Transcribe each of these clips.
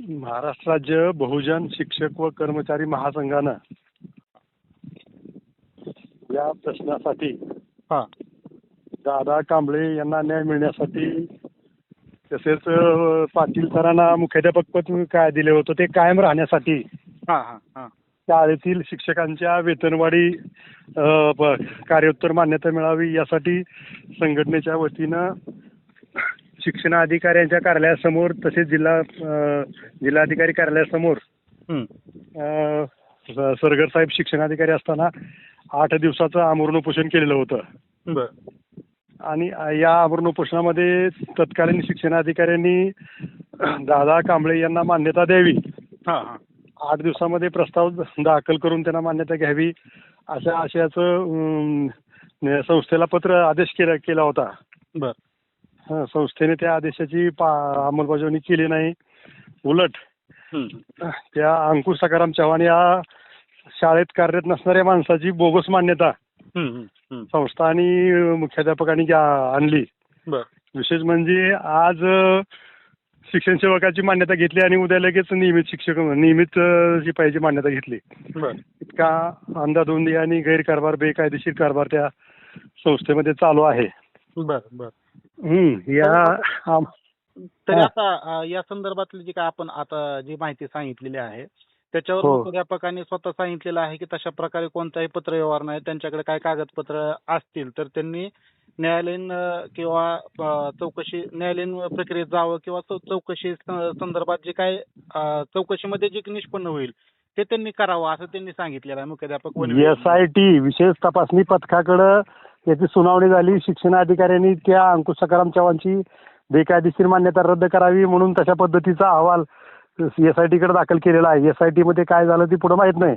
महाराष्ट्र राज्य बहुजन शिक्षक व कर्मचारी महासंघानं या प्रश्नासाठी हा दादा कांबळे यांना न्याय मिळण्यासाठी तसेच पाटील सरांना मुख्याध्यापक पद काय दिले होते ते कायम राहण्यासाठी हा हा हा शाळेतील शिक्षकांच्या वेतनवाढी कार्योत्तर मान्यता मिळावी यासाठी संघटनेच्या वतीनं शिक्षण अधिकाऱ्यांच्या कार्यालयासमोर तसेच जिल्हाधिकारी कार्यालयासमोर सरगर साहेब शिक्षणाधिकारी असताना 8 दिवसाचं आमरण उपोषण केलेलं होतं. बर आणि या आमरण उपोषणामध्ये तत्कालीन शिक्षणाधिकाऱ्यांनी दादा कांबळे यांना मान्यता द्यावी, हा हा 8 दिवसामध्ये प्रस्ताव दाखल करून त्यांना मान्यता घ्यावी अशा आशयाचं संस्थेला पत्र आदेश केला होता. बर संस्थेने त्या आदेशाची अंमलबजावणी केली नाही. उलट त्या अंकुश सखाराम चव्हाण या शाळेत कार्यरत नसणाऱ्या माणसाची बोगस मान्यता संस्था आणि मुख्याध्यापकांनी आणली. बर विशेष म्हणजे आज शिक्षण सेवकाची मान्यता घेतली आणि उद्या लगेच नियमित शिपायाची मान्यता घेतली. बर इतका अंधाधुंदी आणि गैरकारभार बेकायदेशीर कारभार त्या संस्थेमध्ये चालू आहे. बर बर तरी आता या संदर्भातली जी काय आपण आता जी माहिती सांगितलेली आहे त्याच्यावर मुख्याध्यापकांनी स्वतः सांगितलेलं आहे की तशा प्रकारे कोणताही पत्रव्यवहार नाही, त्यांच्याकडे काय कागदपत्र असतील तर त्यांनी न्यायालयीन किंवा न्यायालयीन प्रक्रियेत जावं किंवा चौकशी संदर्भात जे काय चौकशीमध्ये जे निष्पन्न होईल ते त्यांनी करावं असं त्यांनी सांगितलेलं आहे. मुख्याध्यापक SIT विशेष तपासणी पथकाकडे याची सुनावणी झाली. शिक्षण अधिकाऱ्यांनी त्या अंकुश सखाराम चव्हाणची बेकायदेशीर मान्यता रद्द करावी म्हणून तशा पद्धतीचा अहवाल SIT कडे दाखल केलेला आहे. SIT मध्ये काय झालं ते पुढे माहित नाही.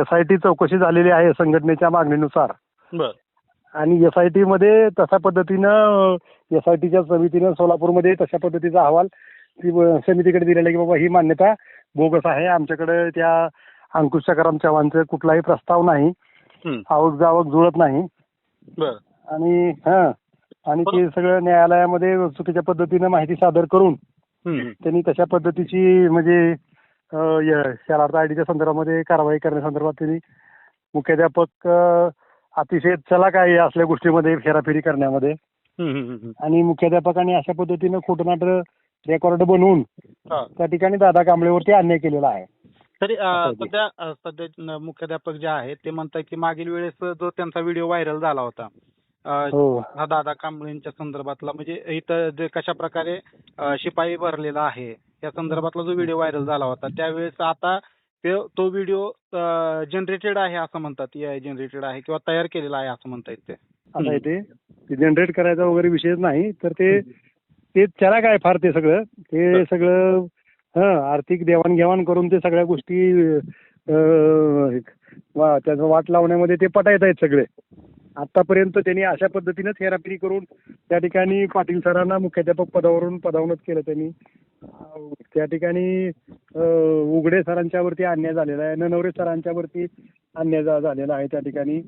SIT चौकशी झालेली आहे संघटनेच्या मागणीनुसार. आणि SIT मध्ये तशा पद्धतीनं SITच्या समितीनं सोलापूरमध्ये तशा पद्धतीचा अहवाल समितीकडे दिलेला आहे की बाबा ही मान्यता बोगस आहे, आमच्याकडे त्या अंकुश सखाराम चव्हाणचा कुठलाही प्रस्ताव नाही, आवक जावक जुळत नाही. आणि ते सगळं न्यायालयामध्ये चुकीच्या पद्धतीनं माहिती सादर करून त्यांनी तशा पद्धतीची म्हणजे शरारत आयडीच्या संदर्भामध्ये कारवाई करण्यासंदर्भात त्यांनी मुख्याध्यापक अतिशय चलाख आहे असल्या गोष्टीमध्ये फेराफेरी करण्यामध्ये. आणि मुख्याध्यापकांनी अशा पद्धतीनं खोटनाटं रेकॉर्ड बनवून त्या ठिकाणी दादा कांबळेवरती अन्याय केलेला आहे. तरी सध्या मुख्याध्यापक जे आहेत ते म्हणतात की मागील वेळेस जो त्यांचा व्हिडिओ व्हायरल झाला होता हा दादा कांबळेंच्या संदर्भातला म्हणजे इथं जे कशा प्रकारे शिपाई भरलेला आहे या संदर्भातला जो व्हिडिओ व्हायरल झाला होता त्यावेळेस आता तो व्हिडिओ जनरेटेड आहे असं म्हणतात, AI जनरेटेड आहे किंवा तयार केलेला आहे असं म्हणतात. ते आता ते जनरेट करायचा वगैरे विषयच नाही तर ते त्याला काय फार ते सगळं आर्थिक देवाणघेवाण करून ते सगळ्या गोष्टी त्याचं वाट लावण्यामध्ये ते पटायत आहेत सगळे. आतापर्यंत त्यांनी अशा पद्धतीनेच हेराफेरी करून त्या ठिकाणी पाटील सरांना मुख्याध्यापक पदावरून पदावनच केलं. त्यांनी त्या ठिकाणी उघडे सरांच्यावरती अन्याय झालेला आहे, ननवरे सरांच्यावरती अन्याय झालेला आहे. त्या ठिकाणी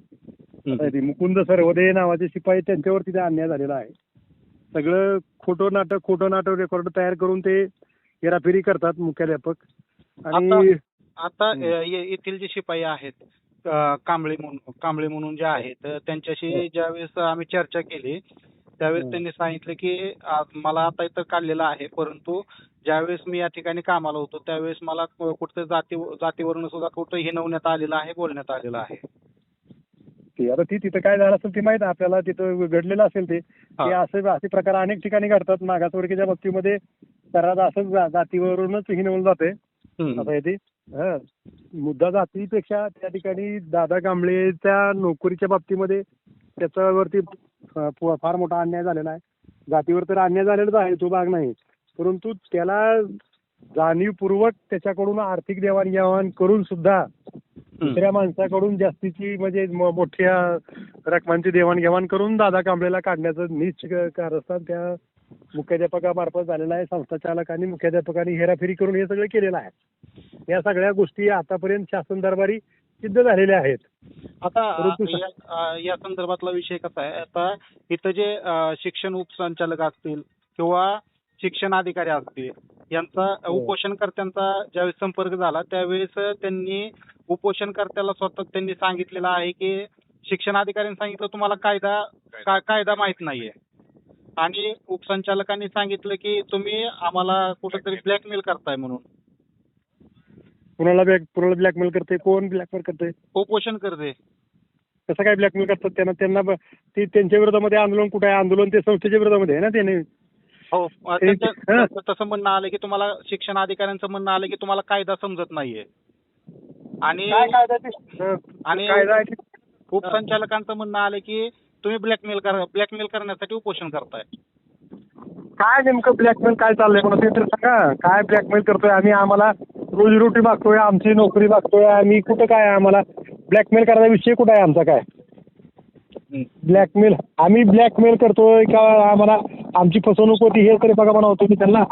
मुकुंद सरवदे नावाचे शिपाई त्यांच्यावरती त्या अन्याय झालेला आहे. सगळं खोटं नाटक रेकॉर्ड तयार करून ते हेराफेरी करतात मुख्याध्यापक. आणि आता येथील जे शिपाई आहेत कांबळे म्हणून जे आहेत त्यांच्याशी ज्यावेळेस आम्ही चर्चा केली त्यावेळेस त्यांनी सांगितलं की मला आता इथं काढलेलं आहे, परंतु ज्यावेळेस मी या ठिकाणी कामाला होतो त्यावेळेस मला कुठं जातीवरून सुद्धा कुठं हिनवण्यात आलेलं आहे, बोलण्यात आलेलं आहे. आता तिथं काय झालं असेल ते माहित आपल्याला, तिथं घडलेलं असेल ते असे प्रकार अनेक ठिकाणी घडतात. मागासवर्गीच्या बाबतीमध्ये सर्रास असं जातीवरूनच हिनवलं जाते. असं आहे ते मुद्दा जातीपेक्षा त्या ठिकाणी दादा कांबळेच्या नोकरीच्या बाबतीमध्ये त्याच्यावरती फार मोठा अन्याय झालेला आहे. जातीवर तर अन्याय झालेलाच आहे, तो भाग नाही, परंतु त्याला जाणीवपूर्वक त्याच्याकडून आर्थिक देवाणघेवाण करून सुद्धा दुसऱ्या माणसाकडून जास्तीची म्हणजे मोठ्या रकमांची देवाणघेवाण करून दादा कांबळेला काढण्याचं नीच कारस्थान त्या मुख्याध्यापकामार्फत झालेलं आहे. संस्था चालकांनी मुख्याध्यापकांनी हेराफेरी करून हे सगळं केलेलं आहे. या सगळ्या गोष्टी आतापर्यंत शासन दरबारी सिद्ध झालेल्या आहेत. आता या संदर्भातला विषय कसा आहे, आता इथं जे शिक्षण उपसंचालक असतील किंवा शिक्षण अधिकारी असतील यांचा उपोषणकर्त्यांचा ज्यावेळेस संपर्क झाला त्यावेळेस त्यांनी उपोषणकर्त्याला स्वतः त्यांनी सांगितलेलं आहे की शिक्षणाधिकाऱ्यांनी सांगितलं तुम्हाला कायदा माहित नाहीये आणि उपसंचालकांनी सांगितलं की तुम्ही आम्हाला कुठेतरी ब्लॅकमेल करताय म्हणून. कुणाला ब्लॅकमेल करते? कोण ब्लॅकमेल करते? उपोषणकर्ते. कसं काय ब्लॅकमेल करतात? त्यांना ते त्यांच्या विरोधामध्ये आंदोलन कुठे आहे? आंदोलन ते संस्थेच्या विरोधामध्ये आहे ना. त्याने हो त्यांचं तसं म्हणणं आलं की तुम्हाला शिक्षण अधिकाऱ्यांचं म्हणणं आलं की तुम्हाला कायदा समजत नाहीये आणि उपसंचालकांचं म्हणणं आलं की तुम्ही ब्लॅकमेल करण्यासाठी उपोषण करताय. काय नेमकं ब्लॅकमेल काय चाललंय मला ते तर सांगा. काय ब्लॅकमेल करतोय आम्ही? आम्हाला रोजीरोटी मागतोय, आमची नोकरी मागतोय आम्ही. कुठं काय आम्हाला ब्लॅकमेल करायचा विषय कुठं आहे आमचा? काय ब्लॅकमेल? आम्ही ब्लॅकमेल करतोय का? आम्हाला आमची फसवणूक होती हे तरी बघा म्हणावं तुम्ही त्यांना.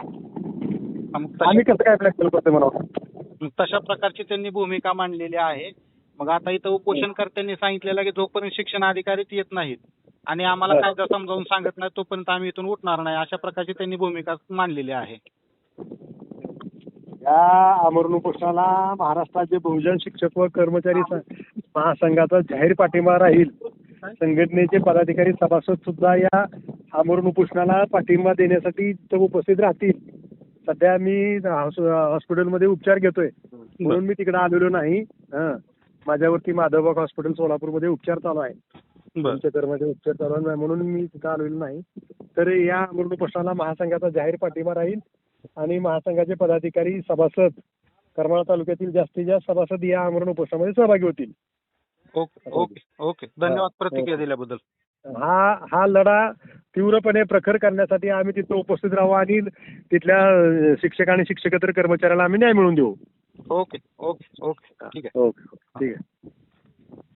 आम्ही कसं काय ब्लॅकमेल करतोय म्हणावं? तशा प्रकारची त्यांनी भूमिका मांडलेली आहे. मग आता इथं उपोषणकर्त्यांनी सांगितलेलं की जोपर्यंत शिक्षण अधिकारी येत नाहीत आणि आम्हाला कायदा समजावून सांगत नाही तोपर्यंत आम्ही इथून उठणार नाही, अशा प्रकारची त्यांनी भूमिका मांडलेली आहे. या आमरण उपोषणाला महाराष्ट्राचे बहुजन शिक्षक व कर्मचारी महासंघाचा जाहीर पाठिंबा राहील. संघटनेचे पदाधिकारी सभासद सुद्धा या आमरण उपोषणाला पाठिंबा देण्यासाठी उपस्थित राहतील. सध्या मी हॉस्पिटलमध्ये उपचार घेतोय म्हणून मी तिकडे आलेलो नाही. माझ्यावरती माधवबाग हॉस्पिटल सोलापूरमध्ये उपचार चालू आहे. कर्मचारी उपचार चालू आहे म्हणून मी तिथं आलेलो नाही. तर या आमरण उपोषणाला महासंघाचा जाहीर पाठिंबा राहील आणि महासंघाचे पदाधिकारी सभासद करमाळा तालुक्यातील जास्तीत जास्त सभासद या आमरण उपोषणामध्ये सहभागी होतील. ओके. धन्यवाद प्रतिक्रिया दिल्याबद्दल. हा लढा तीव्रपणे प्रखर करण्यासाठी आम्ही तिथं उपस्थित राहू आणि तिथल्या शिक्षक आणि शिक्षकेतर कर्मचाऱ्याला आम्ही न्याय मिळवून देऊ. ओके. ठीक आहे. ठीक आहे.